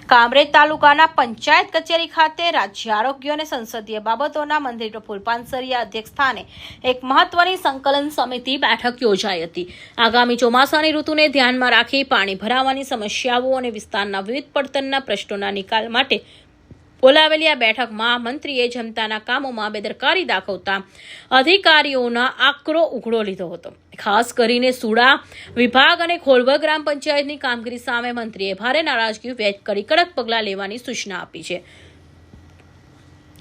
કામરેજ તાલુકાના પંચાયત કચેરી ખાતે રાજ્ય આરોગ્ય અને સંસદીય બાબતોના મંત્રી પ્રફુલ્લ પાનસરિયા અધ્યક્ષસ્થાને એક મહત્વની સંકલન સમિતિ બેઠક યોજાઈ હતી। આગામી ચોમાસાની ઋતુને ધ્યાનમાં રાખી પાણી ભરાવાની સમસ્યાઓ અને વિસ્તારના વિવિધ પડતરના પ્રશ્નોના નિકાલ માટે બોલાવેલી આ બેઠકમાં મંત્રીએ જનતાના કામોમાં બેદરકારી દાખવતા અધિકારીઓના આકરો ઉઘડો લીધો હતો। ખાસ કરીને સુડા વિભાગ અને ખોલવડ ગ્રામ પંચાયતની કામગીરી સામે મંત્રીએ ભારે નારાજગી વ્યક્ત કરી કડક પગલાં લેવાની સૂચના આપી છે।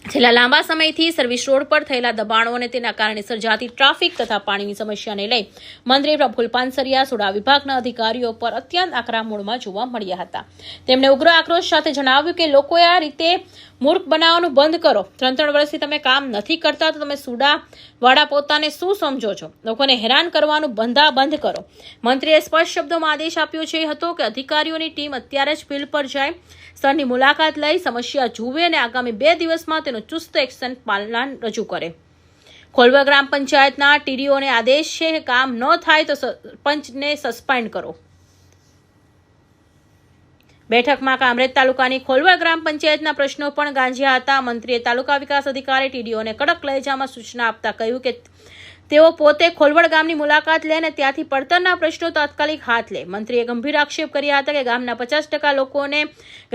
છેલ્લા લાંબા સમયથી સર્વિસ રોડ પર થયેલા દબાણો અને તેના કારણે સર્જાતી ટ્રાફિક તથા પાણીની સમસ્યાને લઈ મંત્રી પ્રફુલ્લ પાનસરિયા સુડા વિભાગના અધિકારીઓ પર અત્યંત આકરા મૂડમાં જોવા મળ્યા હતા। તેમણે ઉગ્ર આક્રોશ સાથે જણાવ્યું કે લોકોએ આ રીતે મૂર્ખ બનાવવાનું બંધ કરો। 3 વર્ષથી તમે કામ નથી કરતા તો તમે સુડા વાળા પોતાને શું સમજો છો? લોકોને હેરાન કરવાનું બંધ કરો। મંત્રીએ સ્પષ્ટ શબ્દોમાં આદેશ આપ્યો છે હતો કે અધિકારીઓની ટીમ અત્યારે જ ફિલ્ડ પર જાય, સ્થળની મુલાકાત લઈ સમસ્યા જુએ અને આગામી 2 દિવસમાં તેનું ચુસ્ત એક્શન પ્લાન રજૂ કરે। ખોલવડ ગ્રામ પંચાયતના ટીડીઓને આદેશ છે કે કામ ન થાય તો સરપંચને સસ્પેન્ડ કરો। બેઠકમાં કામરેજ તાલુકાની ખોલવડ ગ્રામ પંચાયતના પ્રશ્નો પણ ગાંજ્યા હતા। મંત્રીએ તાલુકા વિકાસ અધિકારી ટીડીઓને કડક લહેજામાં સૂચના આપતા કહ્યું કે તેઓ પોતે ખોલવડ ગામની મુલાકાત લે અને ત્યાંથી પડતરના પ્રશ્નો તાત્કાલિક હાથ લે। મંત્રીએ ગંભીર આક્ષેપ કર્યા હતા કે ગામના 50% લોકોને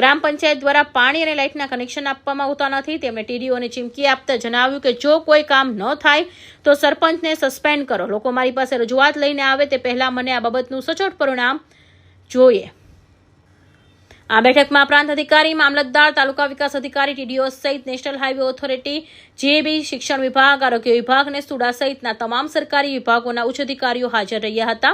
ગ્રામ પંચાયત દ્વારા પાણી અને લાઇટના કનેક્શન આપવામાં આવતા નથી। તેમણે ટીડીઓને ચીમકી આપતા જણાવ્યું કે જો કોઈ કામ ન થાય તો સરપંચને સસ્પેન્ડ કરો। લોકો મારી પાસે રજૂઆત લઈને આવે તે પહેલા મને આ બાબતનું સચોટ પરિણામ જોઈએ। આ બેઠકમાં પ્રાંત અધિકારી, મામલતદાર, તાલુકા વિકાસ અધિકારી, ટીડીઓ સહિત નેશનલ હાઈવે ઓથોરિટી, જીએબી, શિક્ષણ વિભાગ, આરોગ્ય વિભાગ અને સુડા સહિતના તમામ સરકારી વિભાગોના ઉચ્ચ અધિકારીઓ હાજર રહ્યા હતા।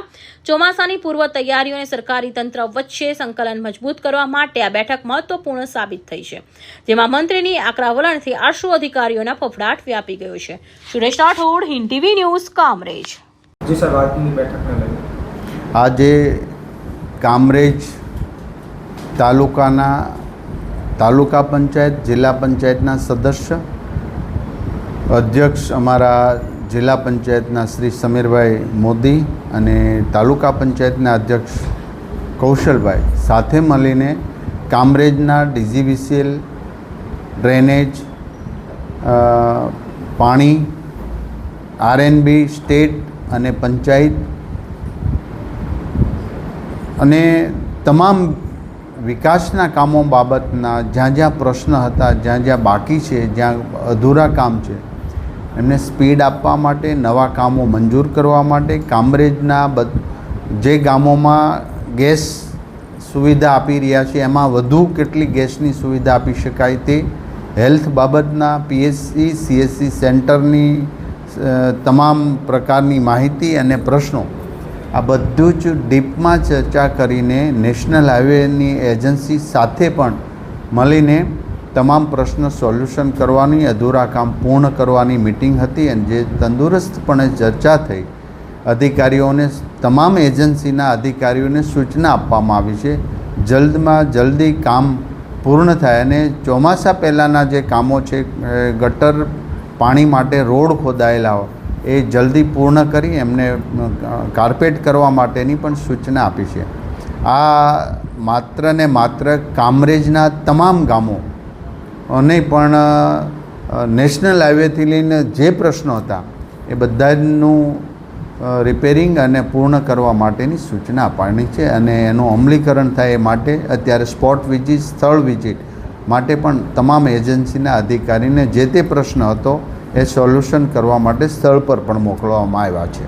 ચોમાસાની પૂર્વ તૈયારીઓ અને સરકારી તંત્ર વચ્ચે સંકલન મજબૂત કરવા માટે આ બેઠક મહત્વપૂર્ણ સાબિત થઈ છે, જેમાં મંત્રીની આકરા વલણથી આશુ અધિકારીઓના ફફડાટ વ્યાપી ગયો છે। Suresh Rathod, Hind TV news, Kamrej. જી સર, આજની બેઠકને લઈને આજે કામરેજ તાલુકા પંચાયત, જિલ્લા પંચાયતના સદસ્ય, અધ્યક્ષ અમારા જિલ્લા પંચાયતના શ્રી સમીરભાઈ મોદી અને તાલુકા પંચાયતના અધ્યક્ષ કૌશલભાઈ સાથે મળીને કામરેજના ડીજીવીસીએલ, ડ્રેનેજ, પાણી, આરએનબી, સ્ટેટ અને પંચાયત અને તમામ વિકાસના કામો બાબતના જ્યાં પ્રશ્ન હતા, જ્યાં બાકી છે, જ્યાં અધૂરા કામ છે, એમને સ્પીડ આપવા માટે, નવા કામો મંજૂર કરવા માટે, કામરેજના જે ગામોમાં ગેસ સુવિધા આપી રહ્યા છે એમાં વધુ કેટલી ગેસની સુવિધા આપી શકાય તે, હેલ્થ બાબતના પીએચસી, સીએચસી સેન્ટરની તમામ પ્રકારની માહિતી અને પ્રશ્નો, આ બધું જ ડીપમાં ચર્ચા કરીને નેશનલ હાઈવેની એજન્સી સાથે પણ મળીને તમામ પ્રશ્નો સોલ્યુશન કરવાની, અધૂરા કામ પૂર્ણ કરવાની મિટિંગ હતી અને જે તંદુરસ્તપણે ચર્ચા થઈ। અધિકારીઓને, તમામ એજન્સીના અધિકારીઓને સૂચના આપવામાં આવી છે જલ્દમાં જલ્દી કામ પૂર્ણ થાય અને ચોમાસા પહેલાંના જે કામો છે, ગટર પાણી માટે રોડ ખોદાયેલા હોય એ જલ્દી પૂર્ણ કરી એમને કાર્પેટ કરવા માટેની પણ સૂચના આપી છે। આ માત્ર ને માત્ર કામરેજના તમામ ગામો અને પણ નેશનલ હાઈવેથી લઈને જે પ્રશ્નો હતા એ બધાનું રિપેરિંગ અને પૂર્ણ કરવા માટેની સૂચના આપવાની છે અને એનું અમલીકરણ થાય એ માટે અત્યારે સ્પોટ વિઝિટ, સ્થળ વિઝિટ માટે પણ તમામ એજન્સીના અધિકારીને જે તે પ્રશ્ન હતો એ સોલ્યુશન કરવા માટે સ્થળ પર પણ મોકલવામાં આવ્યા છે।